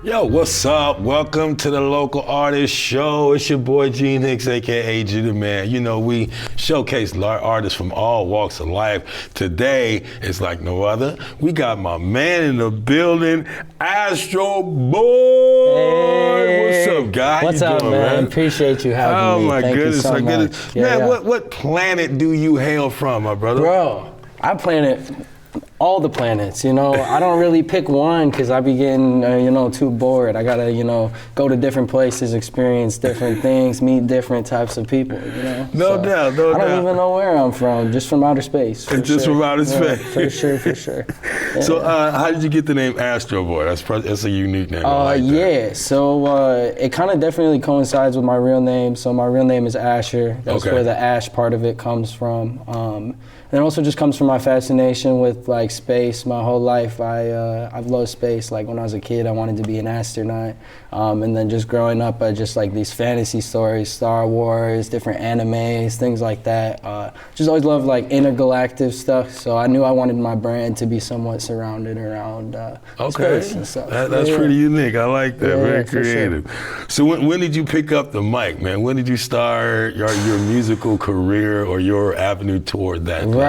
Yo, what's up? Welcome to the Local Artist Show. It's your boy G Nix, aka G the Man. You know, we showcase artists from all walks of life. Today, it's like no other. We got my man in the building, ASHTROBOI. Hey. What's up, guy? What's up, man? Appreciate you having me. Oh my Thank goodness, you so my much. goodness. Man, what planet do you hail from, my brother? Bro, I planet all the planets, you know. I don't really pick one because I be getting, too bored. I gotta, go to different places, experience different things, meet different types of people, you know. No doubt. I don't even know where I'm from, just from outer space. From outer space. For sure. Yeah. So how did you get the name ASHTROBOI? That's a unique name. So it kind of definitely coincides with my real name. So my real name is Asher. That's where the ash part of it comes from. And it also just comes from my fascination with like space. My whole life, I've loved space. Like when I was a kid, I wanted to be an astronaut. And then just growing up, I just like these fantasy stories, Star Wars, different animes, things like that. Just always loved like intergalactic stuff. So I knew I wanted my brand to be somewhat surrounded around space and stuff. That's pretty unique. I like that. Very creative. Sure. So when did you pick up the mic, man? When did you start your musical career or your avenue toward that way?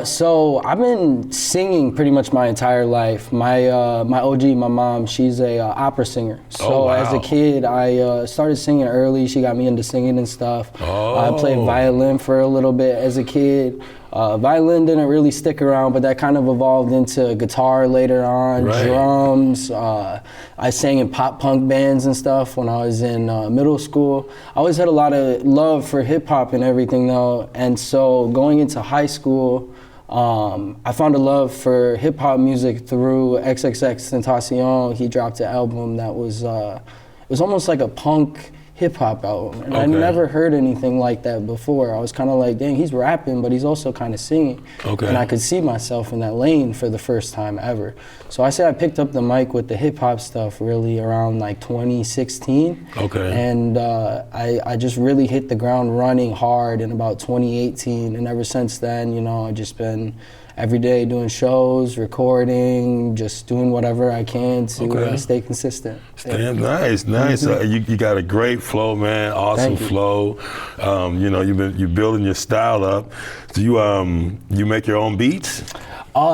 So I've been singing pretty much my entire life. My OG, my mom, she's a opera singer. So as a kid, I started singing early. She got me into singing and stuff. I played violin for a little bit as a kid. Violin didn't really stick around, but that kind of evolved into guitar later on, drums. I sang in pop punk bands and stuff when I was in middle school. I always had a lot of love for hip hop and everything though, and so going into high school, I found a love for hip hop music through XXXTentacion. He dropped an album that was, it was almost like a punk hip hop album, and I never heard anything like that before. I was kind of like, dang, he's rapping, but he's also kind of singing. And I could see myself in that lane for the first time ever. So I say I picked up the mic with the hip hop stuff really around like 2016. And I just really hit the ground running hard in about 2018, and ever since then, I've just been every day doing shows, recording, just doing whatever I can to stay consistent. Nice. You got a great flow, man. Awesome flow. You're building your style up. Do you make your own beats?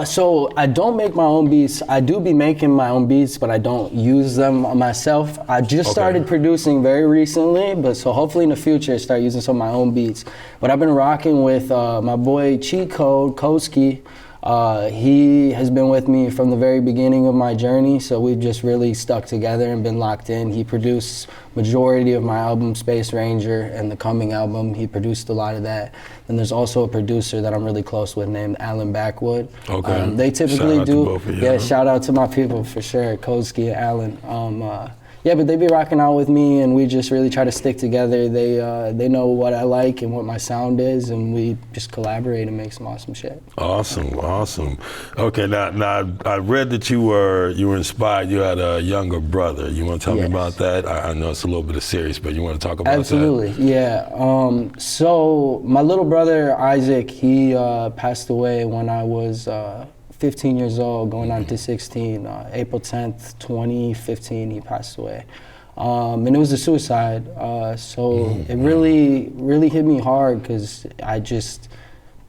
So I don't make my own beats. I do be making my own beats, but I don't use them myself. I just started producing very recently, but so hopefully in the future start using some of my own beats. But I've been rocking with my boy Cheat Code, Koski. He has been with me from the very beginning of my journey, so we've just really stuck together and been locked in. He produced majority of my album, Space Ranger, and the coming album. He produced a lot of that. And there's also a producer that I'm really close with named Alan Backwood. They typically shout out to my people for sure, Koski and Alan. But they be rocking out with me, and we just really try to stick together. They know what I like and what my sound is, and we just collaborate and make some awesome shit. Awesome. Okay, now I read that you were inspired. You had a younger brother. You want to tell me about that? I know it's a little bit of serious, but you want to talk about that? Absolutely, yeah. So my little brother Isaac, he passed away when I was 15 years old, going on to 16. April 10th, 2015, he passed away. And it was a suicide. It really hit me hard because I just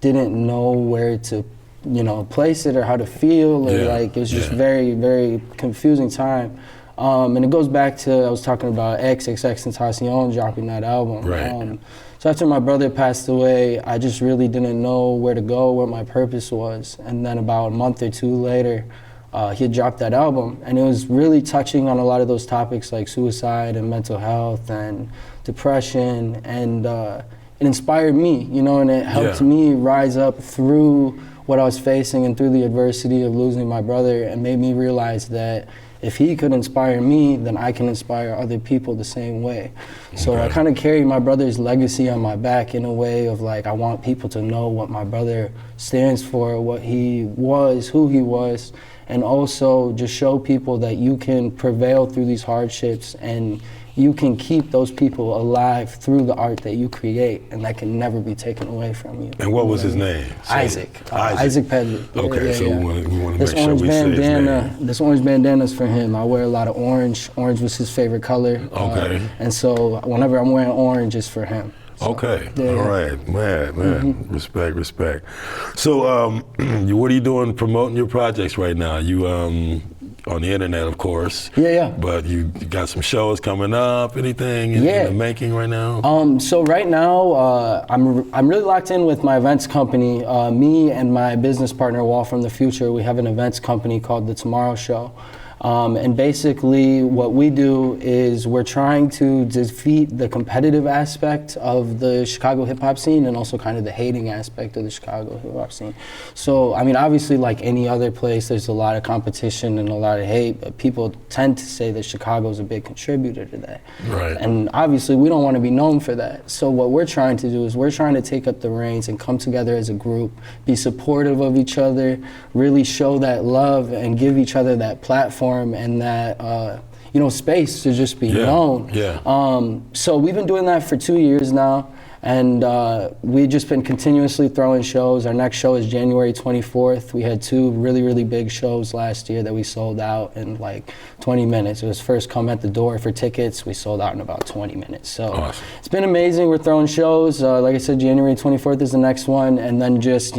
didn't know where to, place it or how to feel. Or it was just very, very confusing time. And it goes back to, I was talking about XXXTentacion dropping that album. So after my brother passed away, I just really didn't know where to go, what my purpose was. And then about a month or two later, he had dropped that album. And it was really touching on a lot of those topics like suicide and mental health and depression. And it inspired me, and it helped me rise up through what I was facing and through the adversity of losing my brother, and made me realize that if he could inspire me, then I can inspire other people the same way. So I kind of carry my brother's legacy on my back in a way of like, I want people to know what my brother stands for, what he was, who he was, and also just show people that you can prevail through these hardships and you can keep those people alive through the art that you create, and that can never be taken away from you. And what was his name? Isaac. Isaac Pedley. Okay, so we want to make This sure orange we say his bandana, name. this orange bandana's for him. I wear a lot of orange. Orange was his favorite color. Okay. And so whenever I'm wearing orange, it's for him. So, Okay, yeah, all right, man, respect. So, what are you doing promoting your projects right now? You on the internet, of course. Yeah. But you got some shows coming up, anything in the making right now? So right now, I'm really locked in with my events company. Me and my business partner, Wall from the Future, we have an events company called The Tomorrow Show. And basically what we do is we're trying to defeat the competitive aspect of the Chicago hip hop scene and also kind of the hating aspect of the Chicago hip hop scene. So, I mean, obviously like any other place, there's a lot of competition and a lot of hate, but people tend to say that Chicago's a big contributor to that. Right. And obviously we don't want to be known for that. So what we're trying to do is we're trying to take up the reins and come together as a group, be supportive of each other, really show that love and give each other that platform and that space to just be known. So we've been doing that for 2 years now, and we've just been continuously throwing shows. Our next show is January 24th. We had 2 really big shows last year that we sold out in like 20 minutes. It was first come at the door for tickets. We sold out in about 20 minutes. So awesome. It's been amazing. We're throwing shows. Like I said, January 24th is the next one, and then just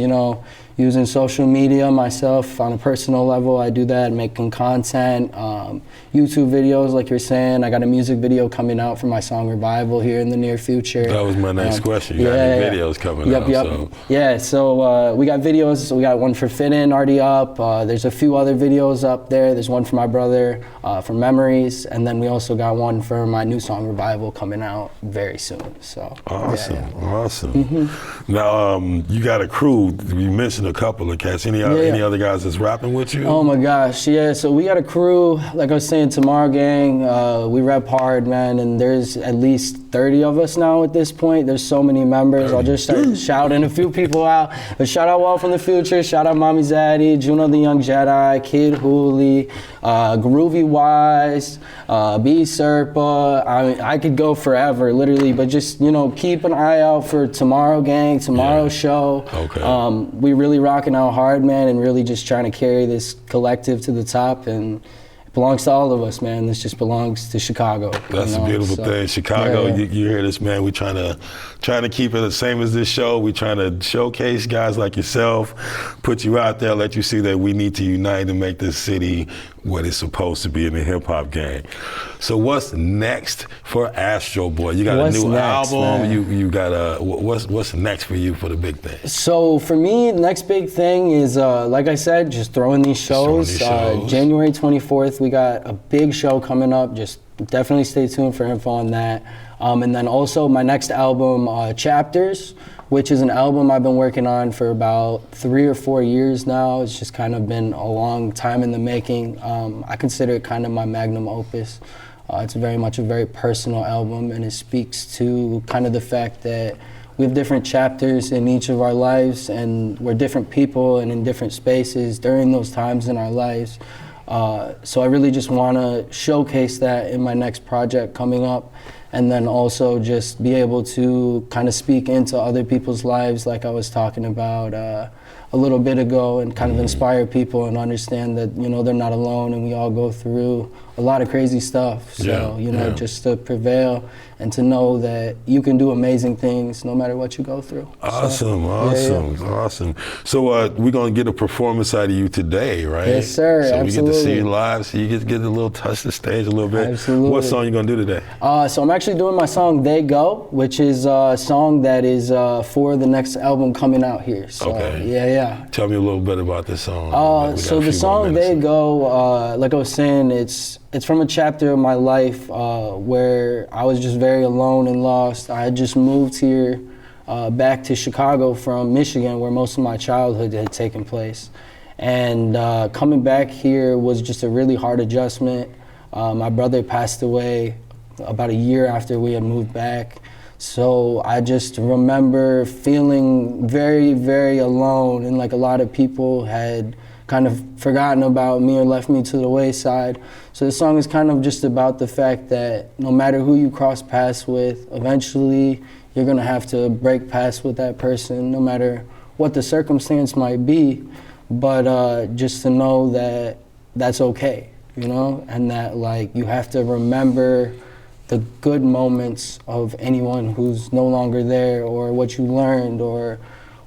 using social media myself on a personal level. I do that, making content, YouTube videos like you're saying. I got a music video coming out for my song Revival here in the near future. That was my next question. You got any videos coming out? So. Yeah, so we got videos. We got one for Fit In already up. There's a few other videos up there. There's one for my brother for Memories, and then we also got one for my new song Revival coming out very soon. So awesome. Now you got a crew. You mentioned a couple of cats. Any other guys that's rapping with you? Oh my gosh, yeah. So we got a crew, like I was saying, Tomorrow Gang. We rap hard, man, and there's at least 30 of us now at this point. There's so many members. I'll just start shouting a few people out. But shout out Wall from the Future, shout out Mommy Zaddy, Juno the Young Jedi, Kid Hooli, Groovy Wise, B Serpa. I could go forever, literally, but just, keep an eye out for Tomorrow Gang, Tomorrow Show. Okay. We really rocking out hard, man, and really just trying to carry this collective to the top, and it belongs to all of us, man. This just belongs to Chicago. That's a beautiful thing. Chicago, you hear this, man. We trying to keep it the same as this show. We trying to showcase guys like yourself, put you out there, let you see that we need to unite and make this city what it's supposed to be in the hip hop game. So what's next for ASHTROBOI? You got a new album. Man? You got what's next for you for the big thing? So for me, the next big thing is like I said, just throwing these shows. January 24th, we got a big show coming up. Just definitely stay tuned for info on that. And then also my next album, Chapters, which is an album I've been working on for about 3 or 4 years now. It's just kind of been a long time in the making. I consider it kind of my magnum opus. It's very much a very personal album, and it speaks to kind of the fact that we have different chapters in each of our lives, and we're different people and in different spaces during those times in our lives. So I really just want to showcase that in my next project coming up, and then also just be able to kind of speak into other people's lives like I was talking about a little bit ago, and kind of inspire people and understand that, they're not alone, and we all go through a lot of crazy stuff. So, just to prevail and to know that you can do amazing things no matter what you go through. Awesome. So we're going to get a performance out of you today, right? Yes, sir. So absolutely. we get to see you live, so you get to get a little touch the stage a little bit. Absolutely. What song you going to do today? So I'm actually doing my song They Go, which is a song that is for the next album coming out here. So, yeah. Tell me a little bit about this song. So the song They Go, like I was saying, it's from a chapter of my life where I was just very alone and lost. I had just moved here back to Chicago from Michigan, where most of my childhood had taken place. And coming back here was just a really hard adjustment. My brother passed away about a year after we had moved back. So I just remember feeling very, very alone, and like a lot of people had kind of forgotten about me or left me to the wayside. So the song is kind of just about the fact that no matter who you cross paths with, eventually you're gonna have to break paths with that person, no matter what the circumstance might be. But just to know that that's okay, you know, and that like you have to remember the good moments of anyone who's no longer there, or what you learned, or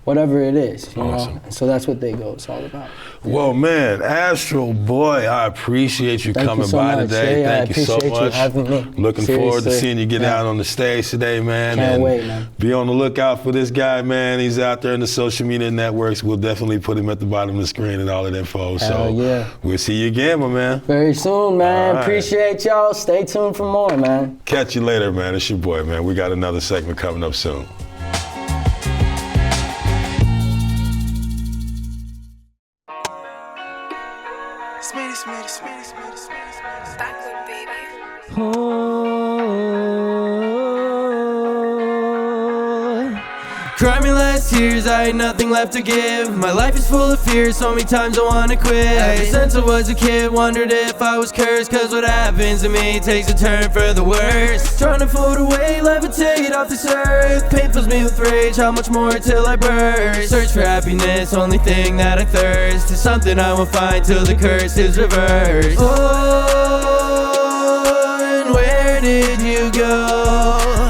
whatever it is, you know? So that's what They Go is all about. Well, man, Astro Boy, I appreciate you coming by today. Thank you so much. I appreciate you having me. Looking forward to seeing you get out on the stage today, man. Can't wait, man. Be on the lookout for this guy, man. He's out there in the social media networks. We'll definitely put him at the bottom of the screen and all that info. So we'll see you again, my man. Very soon, man. Appreciate y'all. Stay tuned for more, man. Catch you later, man. It's your boy, man. We got another segment coming up soon. Backward, baby. Cried me last tears, I had nothing left to give. My life is full of fears, so many times I wanna quit. Ever since I was a kid, wondered if I was cursed, cause what happens to me takes a turn for the worse. Trying to float away, levitate off this earth. Pain fills me with rage, how much more till I burst? Search for happiness, only thing that I thirst is something I won't find till the curse is reversed. Oh, and where did you go?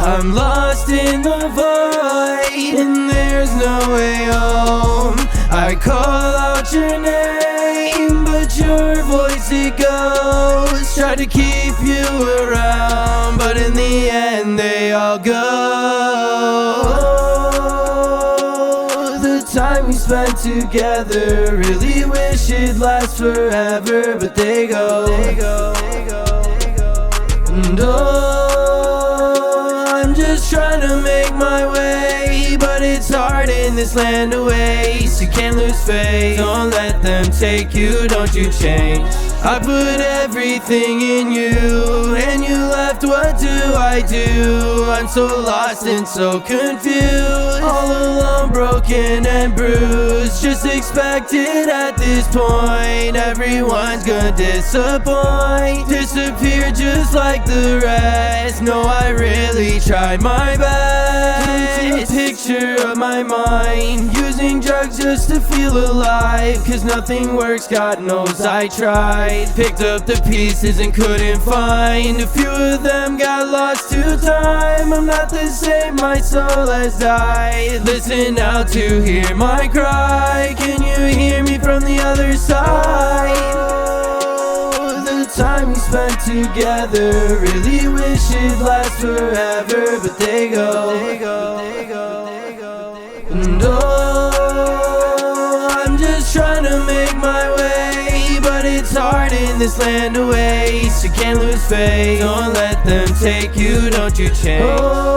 I'm lost in the void, and there's no way home. I call out your name, but your voice it goes. Try to keep you around, but in the end they all go. The time we spent together, really wish it'd last forever, but they go. And I'm just trying to make my way, but it's hard in this land of waste. You can't lose faith, don't let them take you, don't you change. I put everything in you, and you left, what do I do? I'm so lost and so confused, all alone, broken and bruised. Just expect it at this point, everyone's gonna disappoint. Disappear just like the rest, no, I really tried my best. Paint a picture of my mind, using drugs just to feel alive, cause nothing works, God knows I tried. Picked up the pieces and couldn't find, a few of them got lost to time. I'm not the same, my soul has died. Listen out to hear my cry, can you hear me from the other side? The time we spent together, really wish it'd last forever, but they go. And oh, I'm just trying to make my way, but it's hard in this land of waste. You can't lose faith, don't let them take you, don't you change. Oh,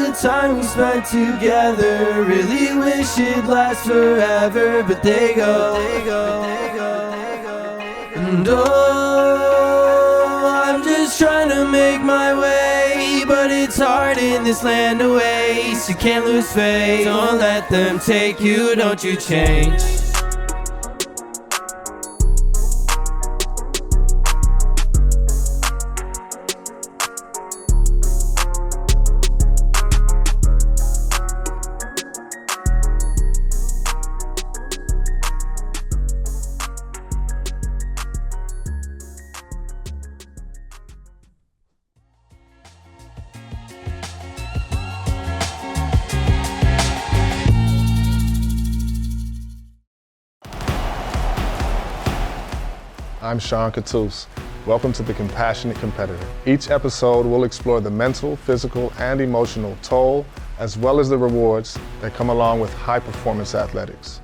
the time we spent together, really wish it'd last forever, but they go. And oh, I'm just trying to make my way, but it's hard in this land of waste. You can't lose faith, don't let them take you, don't you change. I'm Sean Cattouse. Welcome to The Compassionate Competitor. Each episode will explore the mental, physical, and emotional toll, as well as the rewards that come along with high-performance athletics.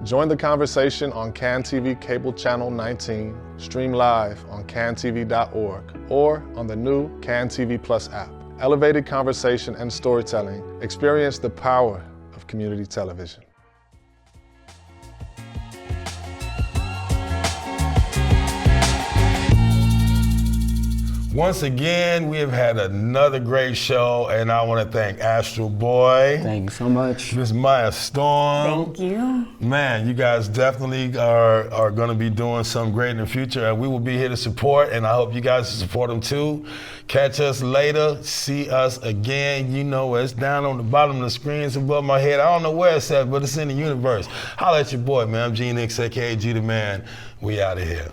Join the conversation on CANTV Cable Channel 19, stream live on cantv.org, or on the new CANTV Plus app. Elevated conversation and storytelling. Experience the power of community television. Once again, we have had another great show, and I want to thank Astro Boy. Thank you so much. Miss Maya Storm. Thank you. Man, you guys definitely are going to be doing something great in the future, and we will be here to support, and I hope you guys support them too. Catch us later. See us again. You know it's down on the bottom of the screen. It's above my head. I don't know where it's at, but it's in the universe. Holla at your boy, man. I'm G Nix, a.k.a. G the Man. We out of here.